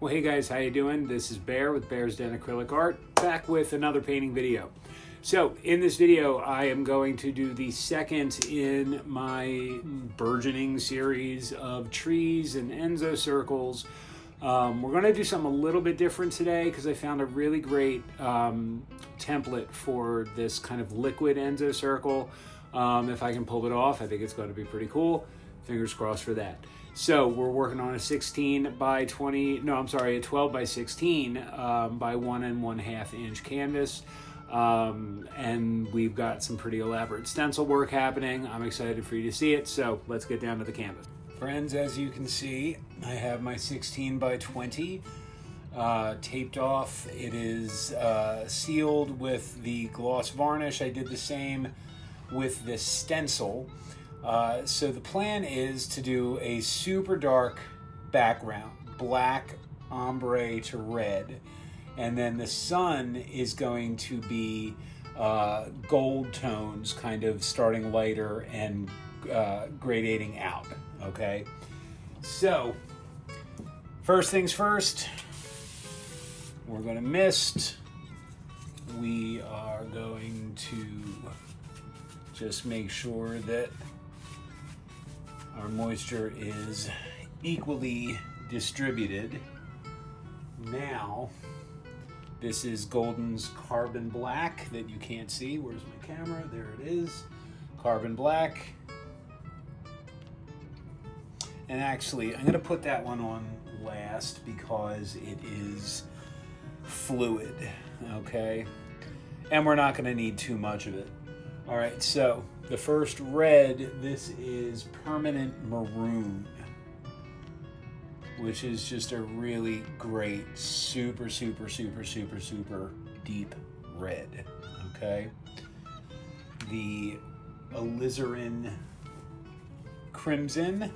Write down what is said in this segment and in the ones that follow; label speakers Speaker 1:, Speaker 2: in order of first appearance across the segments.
Speaker 1: Well, hey guys, how you doing? This is Bear with Bear's Den Acrylic Art, back with another painting video. So, in this video, I am going to do the second in my burgeoning series of trees and enso circles. We're going to do something a little bit different today because I found a really great template for this kind of liquid enso circle. If I can pull it off, I think it's going to be pretty cool. Fingers crossed for that. So we're working on a 12 by 16 by 1 1/2 inch canvas. And we've got some pretty elaborate stencil work happening. I'm excited for you to see it. So let's get down to the canvas. Friends, as you can see, I have my 16 by 20 taped off. It is sealed with the gloss varnish. I did the same with this stencil. So the plan is to do a super dark background, black ombre to red, and then the sun is going to be gold tones, kind of starting lighter and gradating out, okay? So, first things first, we're going to mist. We are going to just make sure that our moisture is equally distributed. Now, this is Golden's Carbon Black that you can't see. Where's my camera? There it is. Carbon Black. And actually, I'm going to put that one on last because it is fluid, okay? And we're not going to need too much of it. All right, so the first red, this is Permanent Maroon, which is just a really great, super deep red, okay? The alizarin crimson.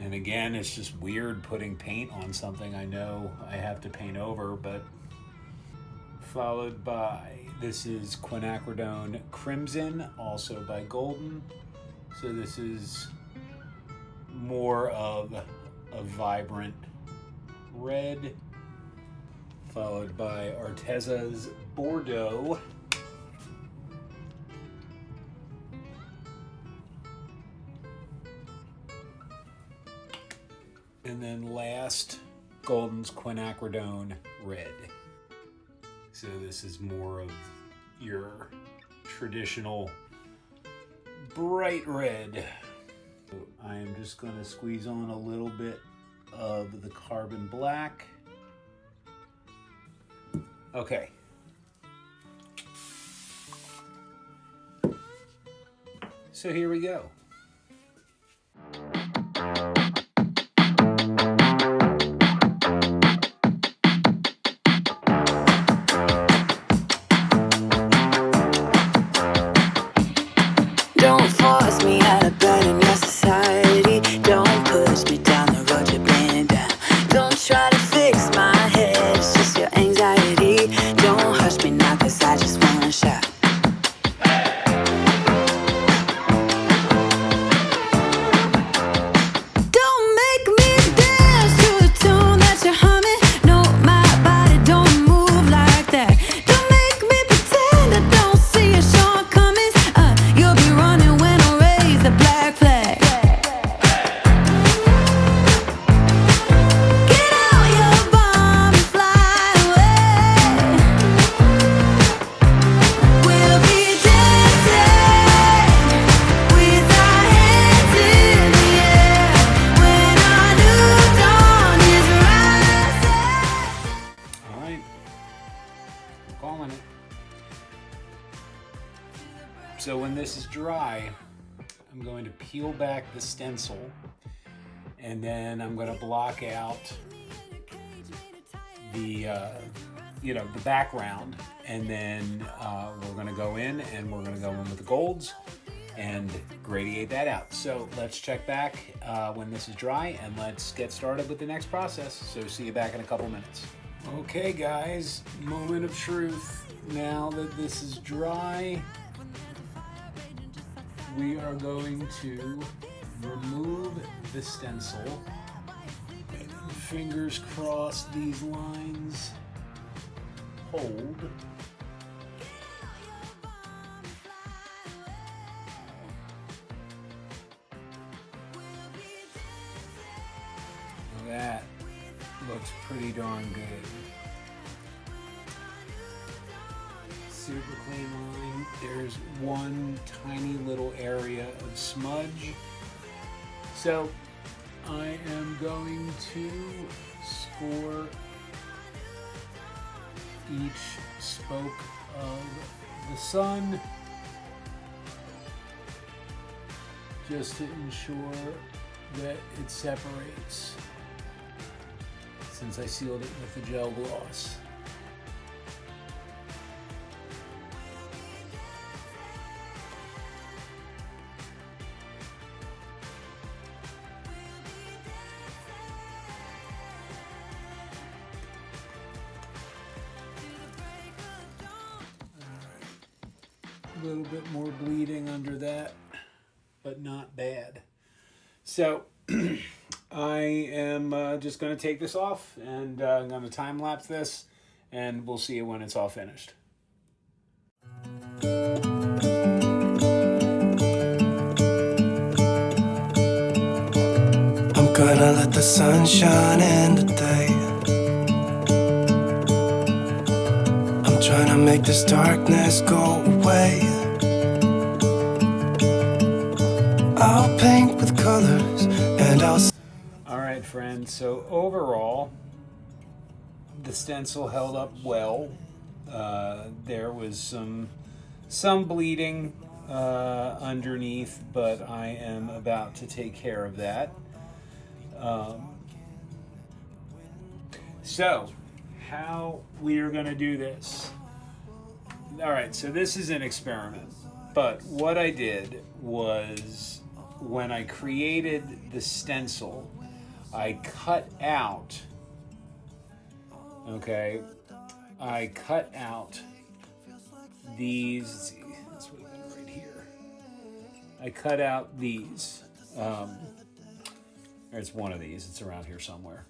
Speaker 1: And again, it's just weird putting paint on something I know I have to paint over, but followed by, this is quinacridone crimson, also by Golden. So this is more of a vibrant red, followed by Arteza's Bordeaux. And then last, Golden's quinacridone red. So this is more of your traditional bright red. So I am just going to squeeze on a little bit of the carbon black. Okay. So here we go.
Speaker 2: Don't force me out of bed in your society. Don't push me down the road you're bringing down. Don't try to fix my head, it's just your anxiety. Don't hush me now, cause I just wanna shout. Don't make me dance to the tune that you're humming. No, my body don't move like that. Don't make me pretend I don't see your shortcomings. You'll be running when I raise the black flag. Get out your bomb and fly away. We'll be dancing with our hands in the air when our new dawn is rising.
Speaker 1: All right. I'm calling it. So when this is dry, I'm going to peel back the stencil, and then I'm going to block out the the background, and then we're going to go in with the golds and gradiate that out. So let's check back when this is dry, and let's get started with the next process. So see you back in a couple minutes. Okay guys, moment of truth. Now that this is dry, we are going to remove the stencil. Fingers crossed these lines hold. That looks pretty darn good. Super clean line. There's one tiny little area of smudge. So I am going to score each spoke of the sun just to ensure that it separates, since I sealed it with the gel gloss. A little bit more bleeding under that, but not bad. So I am just going to take this off, and I'm going to time lapse this, and we'll see you when it's all finished.
Speaker 3: I'm gonna let the sun shine in today. I'm trying to make this darkness go away. I'll paint with colors and I'll...
Speaker 1: All right, friends, so overall, the stencil held up well. There was some bleeding underneath, but I am about to take care of that. So, how we are going to do this. All right, so this is an experiment, but what I did was, when I created the stencil, I cut out, I cut out these, let's see, this would have been right here. I cut out these, it's one of these, it's around here somewhere.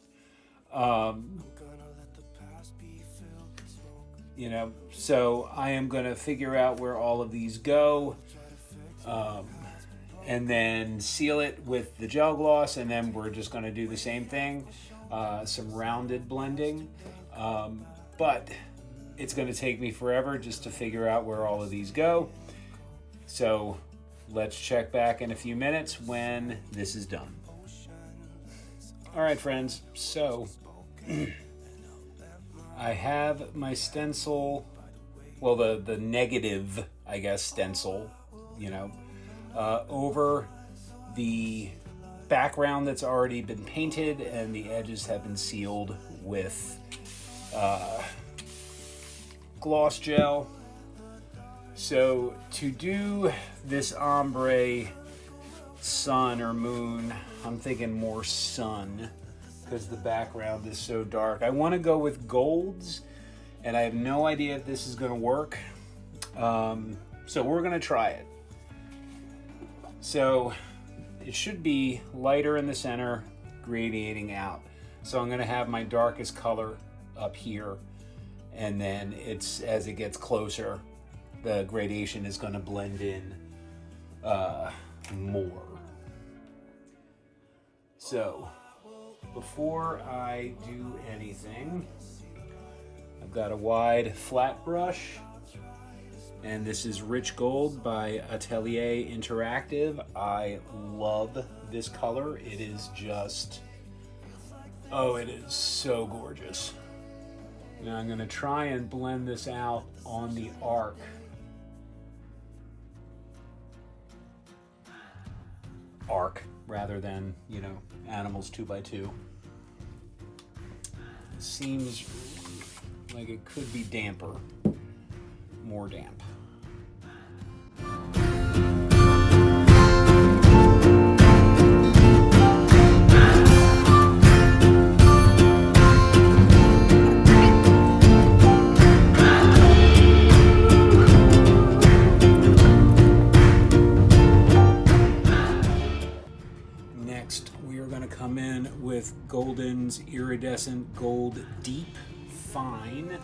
Speaker 1: So I am going to figure out where all of these go, and then seal it with the gel gloss, and then we're just going to do the same thing, some rounded blending, but it's going to take me forever just to figure out where all of these go. So let's check back in a few minutes when this is done. All right, friends, so I have my stencil, well, the negative, I guess, stencil, over the background that's already been painted, and the edges have been sealed with gloss gel. So to do this ombre sun or moon, I'm thinking more sun, because the background is so dark. I want to go with golds, and I have no idea if this is going to work. So we're going to try it. So it should be lighter in the center, gradiating out. So I'm going to have my darkest color up here, and then as it gets closer, the gradation is going to blend in more. So before I do anything, I've got a wide flat brush, and this is Rich Gold by Atelier Interactive. I love this color. It is just, it is so gorgeous. Now I'm going to try and blend this out on the arc. Rather than, animals 2x2. It seems like it could be damper, more damp. Iridescent Gold Deep Fine.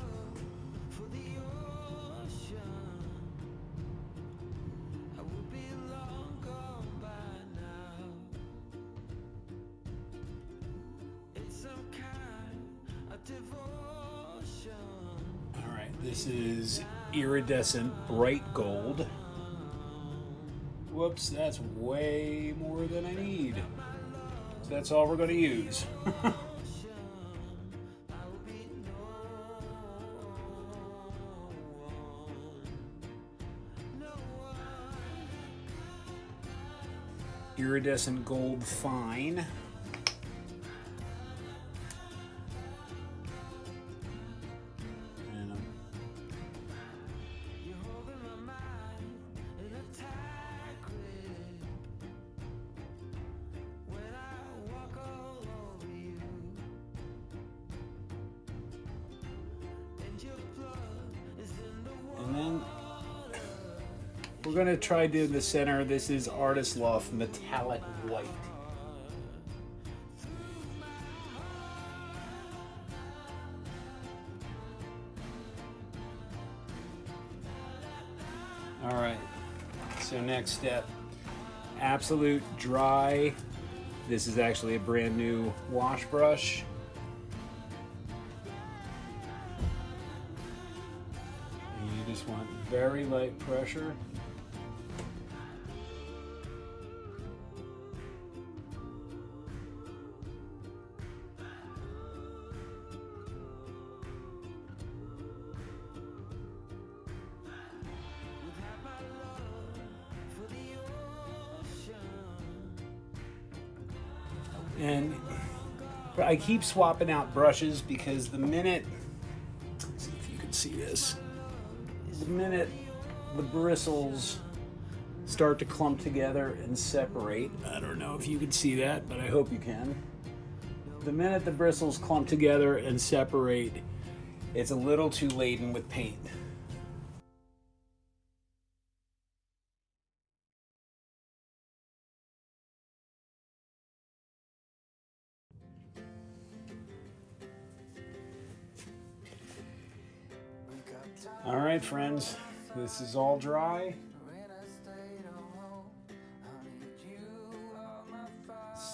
Speaker 1: Alright, this is Iridescent Bright Gold. Whoops, that's way more than I need. So that's all we're going to use. Iridescent Gold Fine. And then we're going to try doing the center. This is Artist Loft Metallic White. All right, so next step, Absolute Dry. This is actually a brand new wash brush. You just want very light pressure. And I keep swapping out brushes because the minute, let's see if you can see this, the minute the bristles start to clump together and separate, I don't know if you can see that, but I hope you can. The minute the bristles clump together and separate, it's a little too laden with paint. All right, friends, this is all dry.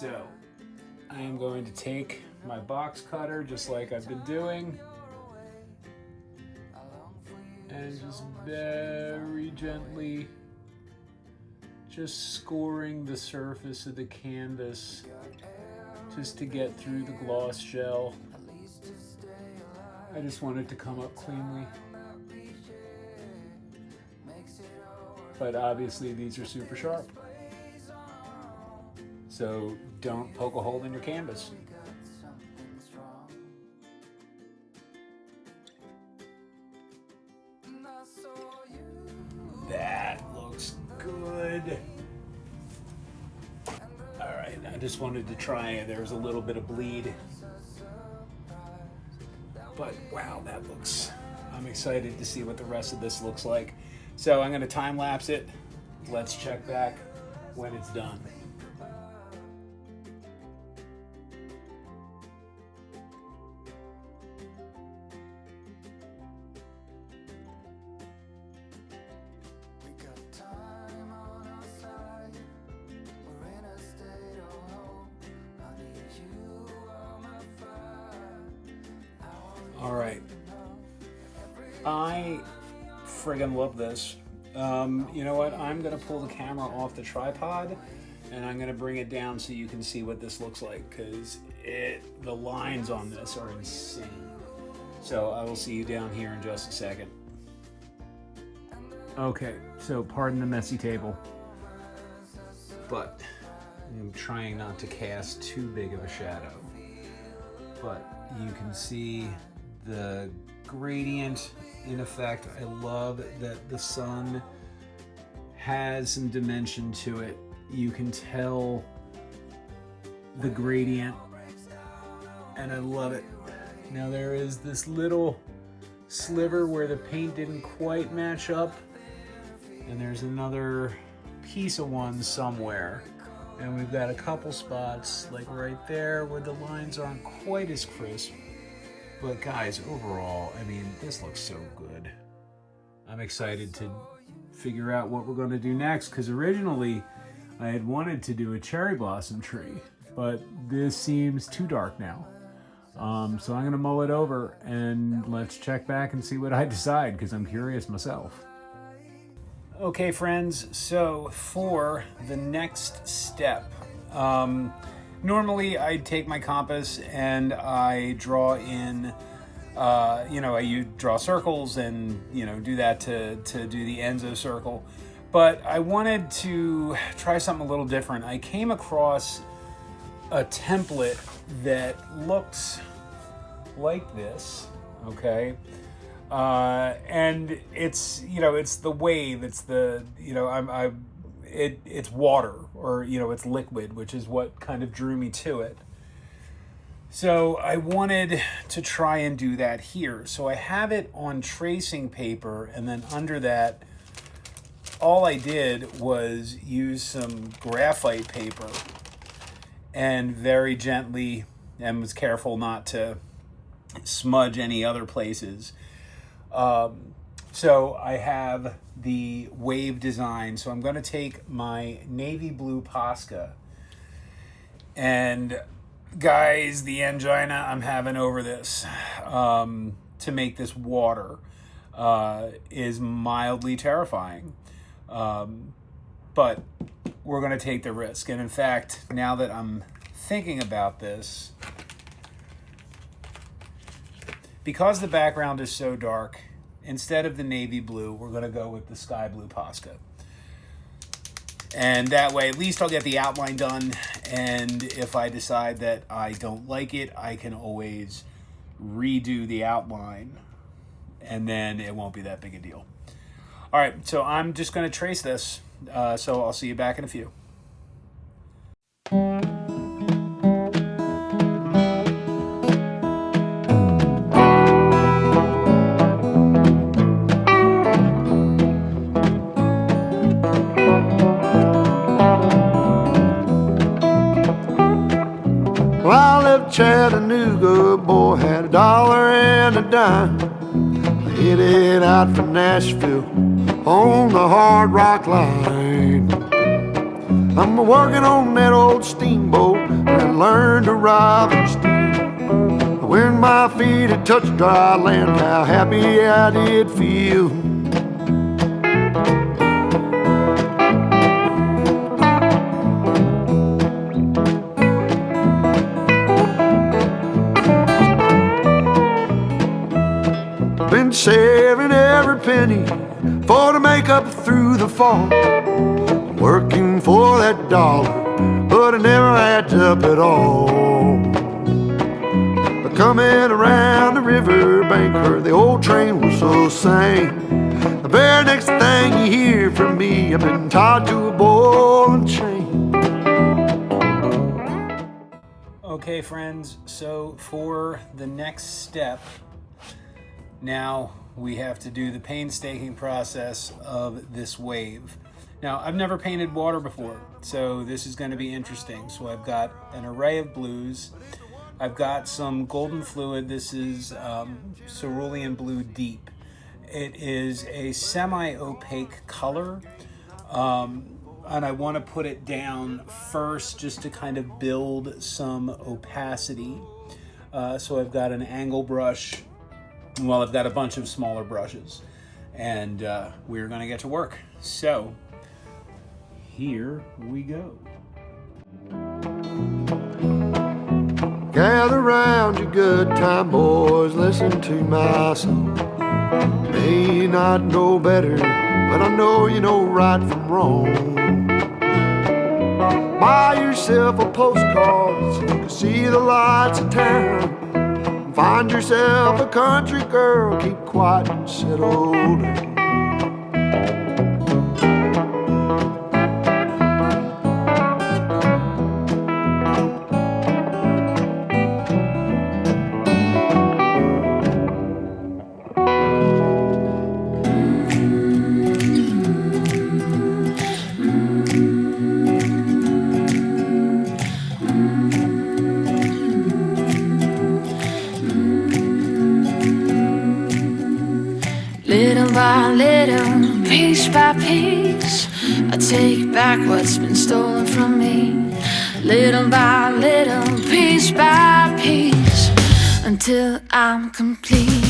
Speaker 1: So, I am going to take my box cutter, just like I've been doing, and just very gently just scoring the surface of the canvas just to get through the gloss gel. I just want it to come up cleanly. But obviously these are super sharp. So don't poke a hole in your canvas. That looks good. All right, I just wanted to try, there was a little bit of bleed. But wow, that looks, I'm excited to see what the rest of this looks like. So I'm gonna time lapse it. Let's check back when it's done. All right. I friggin' love this. You know what? I'm gonna pull the camera off the tripod and I'm gonna bring it down so you can see what this looks like, because the lines on this are insane. So I will see you down here in just a second. Okay, so pardon the messy table, but I'm trying not to cast too big of a shadow. But you can see the gradient in effect. I love that the sun has some dimension to it. You can tell the gradient, and I love it. Now there is this little sliver where the paint didn't quite match up, and there's another piece of one somewhere. And we've got a couple spots like right there where the lines aren't quite as crisp. But guys, overall, I mean, this looks so good. I'm excited to figure out what we're going to do next, because originally I had wanted to do a cherry blossom tree, but this seems too dark now. So I'm going to mull it over and let's check back and see what I decide, because I'm curious myself. Okay, friends, so for the next step, normally I take my compass and I draw in, I draw circles and, do that to do the enso circle. But I wanted to try something a little different. I came across a template that looks like this, okay? And it's, it's the wave, it's the, it's water, or, it's liquid, which is what kind of drew me to it. So I wanted to try and do that here. So I have it on tracing paper, and then under that, all I did was use some graphite paper and very gently, and was careful not to smudge any other places. So I have the wave design. So I'm going to take my navy blue Posca, and guys, the angina I'm having over this to make this water is mildly terrifying. But we're going to take the risk. And in fact, now that I'm thinking about this, because the background is so dark, instead of the navy blue, we're going to go with the sky blue Posca. And that way, at least I'll get the outline done. And if I decide that I don't like it, I can always redo the outline. And then it won't be that big a deal. All right, so I'm just going to trace this. So I'll see you back in a few.
Speaker 4: Well, I left Chattanooga, boy, had $1 and a dime. Headed out from Nashville on the Hard Rock Line. I'm working on that old steamboat and learned to ride and steer. When my feet had touched dry land, how happy I did feel. Been saving every penny for to make up through the fall. Working for that dollar, but it never adds up at all. But coming around the riverbank where the old train whistle sang, the very next thing you hear from me, I've been tied to a ball and chain.
Speaker 1: Okay, friends, so for the next step, now we have to do the painstaking process of this wave. Now, I've never painted water before, so this is going to be interesting. So I've got an array of blues. I've got some golden fluid. This is cerulean blue deep. It is a semi-opaque color, and I want to put it down first just to kind of build some opacity. So I've got an angle brush. Well, I've got a bunch of smaller brushes, and we're going to get to work. So, here we go.
Speaker 4: Gather round, you good time boys, listen to my song. May not know better, but I know you know right from wrong. Buy yourself a postcard so you can see the lights of town. Find yourself a country girl, keep quiet and settle down.
Speaker 2: Little by little, piece by piece, I take back what's been stolen from me. Little by little, piece by piece, until I'm complete.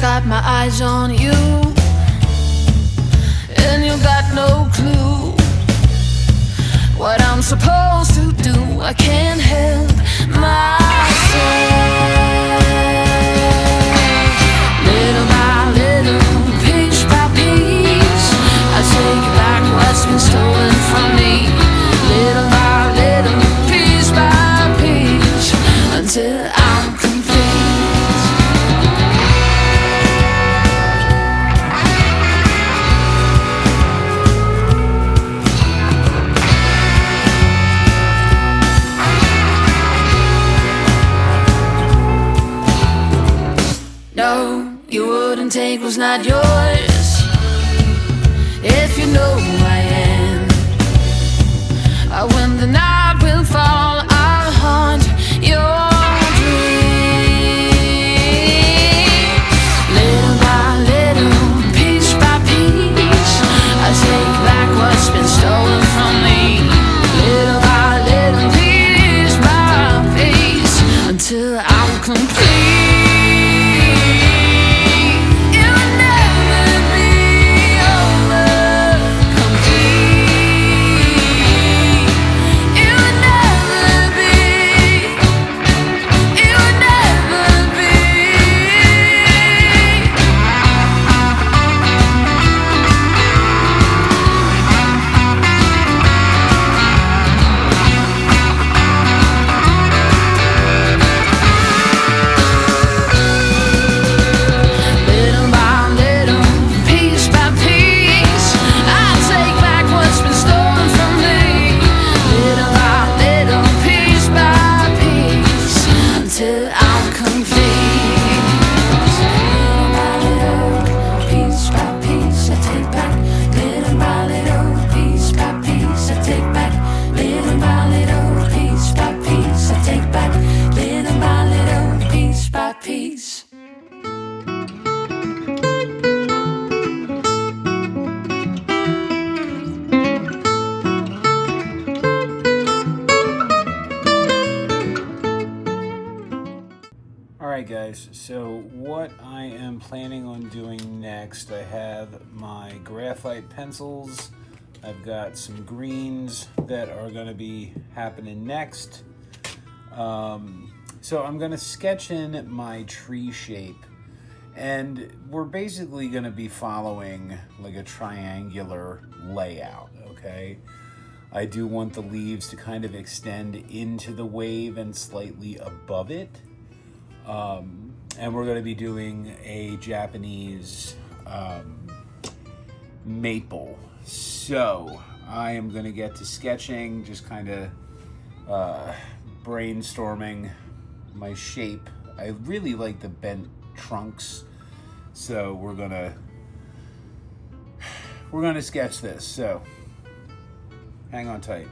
Speaker 2: Got my eyes on you, and you got no clue what I'm supposed to do. I can't help myself. Little by little, piece by piece, I take back what's been stolen from me. Little by little, piece by piece, until I'm complete. No, you wouldn't take what's not yours. If you know who I am, when the night will fall, I'll haunt your dreams. Little by little, piece by piece, I take back what's been stolen from me. Little by little, piece by piece, until I'm complete.
Speaker 1: Alright guys, so what I am planning on doing next, I have my graphite pencils, I've got some greens that are going to be happening next. So I'm going to sketch in my tree shape, and we're basically going to be following like a triangular layout, okay? I do want the leaves to kind of extend into the wave and slightly above it. And we're going to be doing a Japanese maple. So I am going to get to sketching, just kind of brainstorming my shape. I really like the bent trunks, so we're gonna sketch this. So hang on tight.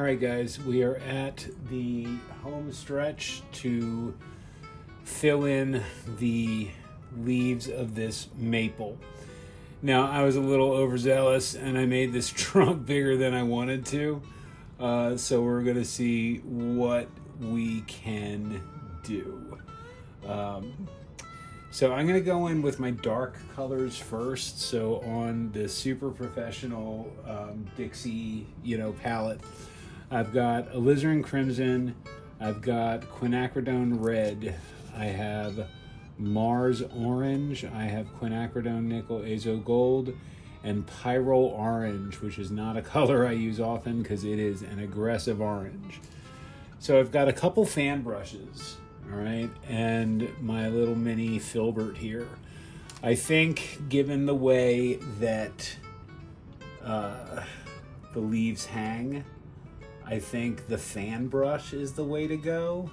Speaker 1: right, guys, we are at the home stretch to fill in the leaves of this maple. Now, I was a little overzealous and I made this trunk bigger than I wanted to. So we're going to see what we can do. So I'm going to go in with my dark colors first. So on the super professional Dixie, palette, I've got alizarin crimson, I've got quinacridone red, I have Mars orange, I have quinacridone nickel azo gold, and pyrrole orange, which is not a color I use often because it is an aggressive orange. So I've got a couple fan brushes, all right, and my little mini filbert here. I think, given the way that the leaves hang, I think the fan brush is the way to go.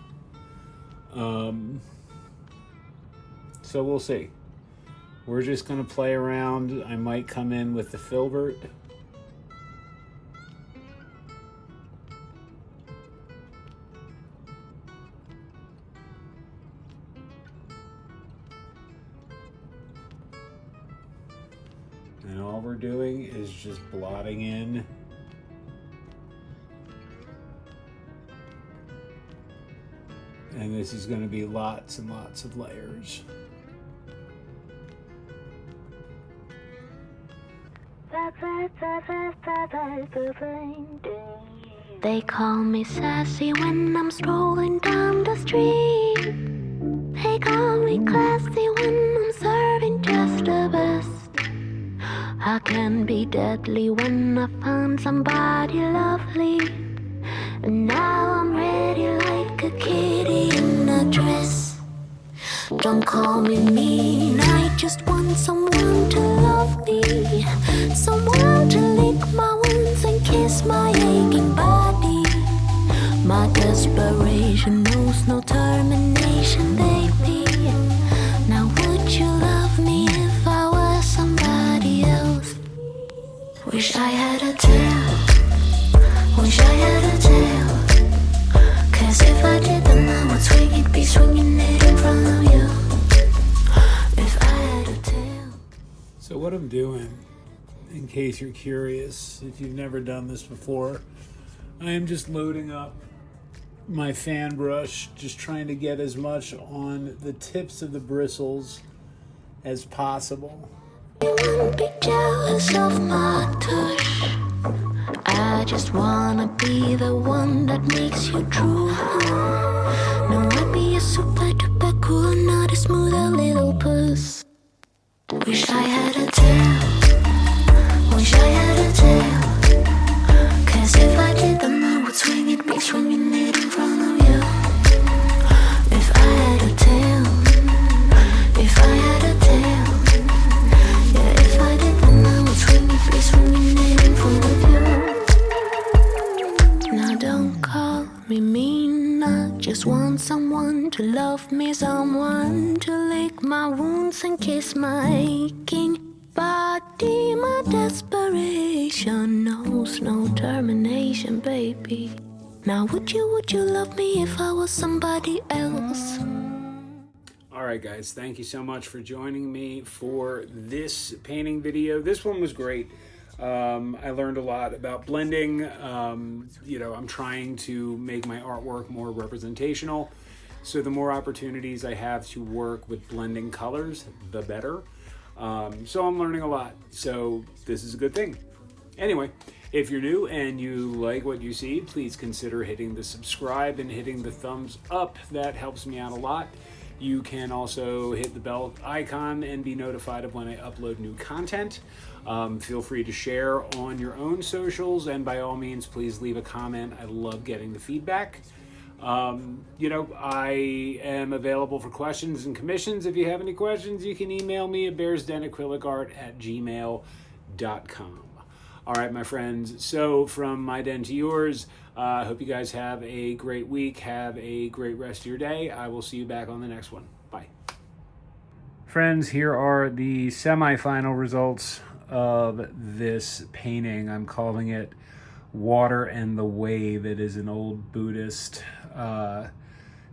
Speaker 1: So we'll see. We're just going to play around. I might come in with the filbert. And all we're doing is just blotting in and this is going to be lots and lots of layers.
Speaker 2: They call me sassy when I'm strolling down the street. They call me classy when I'm serving just the best. I can be deadly when I find somebody lovely. And now I'm ready like a kitty in a dress. Don't call me mean, I just want someone to love me. Someone to lick my wounds and kiss my aching body. My desperation knows no termination, baby. Now would you love me if I was somebody else? Wish I had a tail. Wish I had a tail. Cause if I did then I would swing it, be swinging it in front of you. If I had a tail.
Speaker 1: So what I'm doing, in case you're curious, if you've never done this before, I am just loading up my fan brush, just trying to get as much on the tips of the bristles as possible.
Speaker 2: You wouldn't be jealous of my touch. I just wanna be the one that makes you drool. No, I'd be a super duper cool, not a smoother little puss. Wish I had a tail. Wish I had a tail. Cause if I did then I would swing it, be swinging it in front of you. If I had a tail. If I had a tail. Yeah, if I did then I would swing it, be swinging it in front of you. Now don't call me mean, I just want someone to love me, someone to lick my wounds and kiss my aching body. My desperation knows no termination, baby. Now would you love me if I was somebody else?
Speaker 1: All right, guys, thank you so much for joining me for this painting video. This one was great. I learned a lot about blending. I'm trying to make my artwork more representational. So the more opportunities I have to work with blending colors, the better. So I'm learning a lot. So this is a good thing. Anyway, if you're new and you like what you see, please consider hitting the subscribe and hitting the thumbs up. That helps me out a lot. You can also hit the bell icon and be notified of when I upload new content. Feel free to share on your own socials, and by all means, please leave a comment. I love getting the feedback. I am available for questions and commissions. If you have any questions, you can email me at bearsdenacrylicart@gmail.com. All right, my friends. So from my den to yours, I hope you guys have a great week. Have a great rest of your day. I will see you back on the next one. Bye. Friends, here are the semi-final results of this painting. I'm calling it Water and the Wave. It is an old Buddhist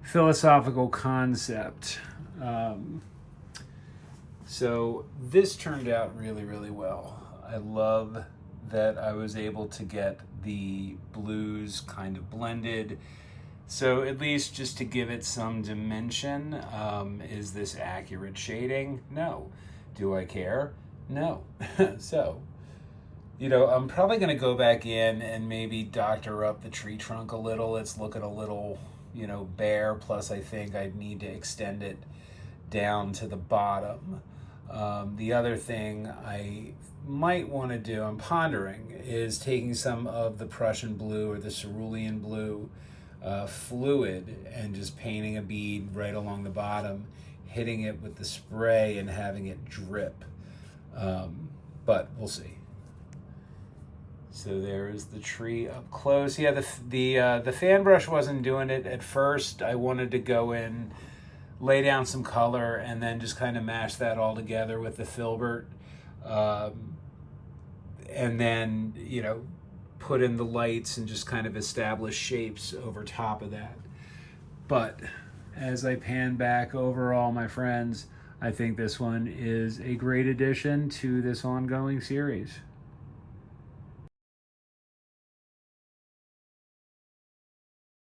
Speaker 1: philosophical concept. So this turned out really, really well. I love that I was able to get the blues kind of blended. So at least just to give it some dimension, is this accurate shading? No. Do I care? No. So, you know, I'm probably going to go back in and maybe doctor up the tree trunk a little. It's looking a little, you know, bare. Plus, I think I need to extend it down to the bottom. The other thing I might want to do, I'm pondering, is taking some of the Prussian blue or the cerulean blue fluid and just painting a bead right along the bottom, hitting it with the spray and having it drip. But we'll see. So there is the tree up close. Yeah, the fan brush wasn't doing it at first. I wanted to go in, lay down some color, and then just kind of mash that all together with the filbert. And then, you know, put in the lights and just kind of establish shapes over top of that. But as I pan back overall, my friends, I think this one is a great addition to this ongoing series.